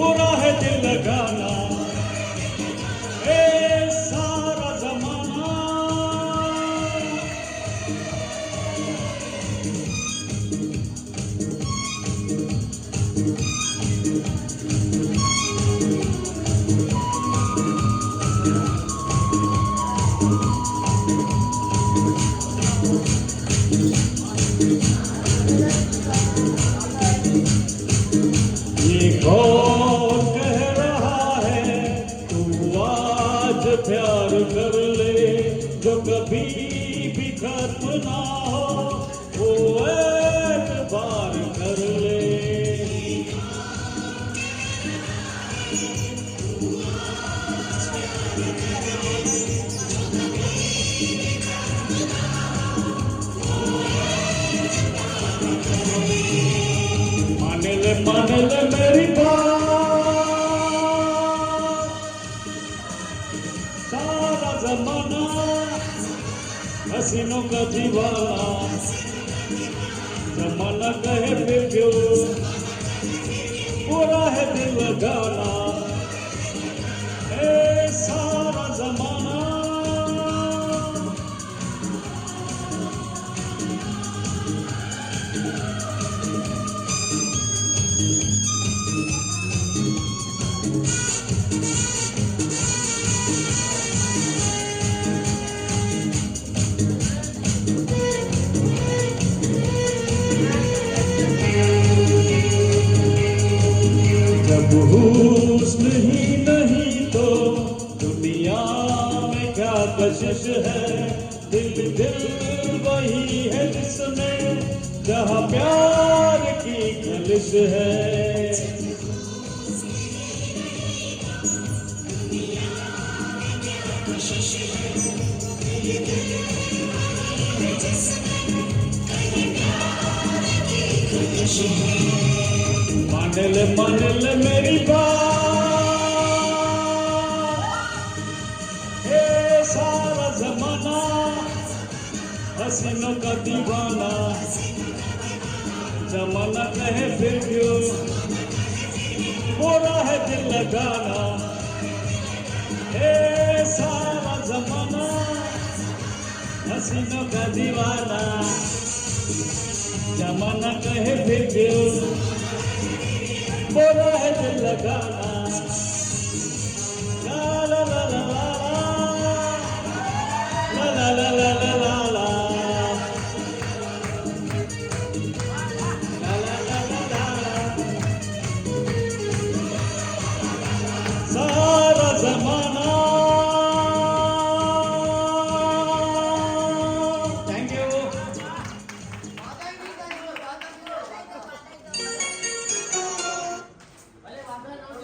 बुरा है दिल लगाना, ए सारा जमाना। ये कौन कह रहा है तू आज प्यार कर ले, जो कभी भी खत्म ना हो वो एतबार कर ले। मान ले मेरी बात, सारा जमाना हसीनों का दीवाना। जमाना कहे फिर क्यों बुरा है दिल लगाना, ए सारा जमाना। जब हुस्न ही नहीं तो दुनिया में क्या कशिश है, दिल दिल वही है जिसमें जहाँ प्यार की खलिश है। मान ले मेरी बात, हे सारा जमाना हसीनों का दीवाना। जमाना कहे फिर क्यों बुरा है दिल लगाना, हे सारा जमाना हसीनों का दीवाना। जमाना कहे फिर क्यों बुरा है दिल लगाना।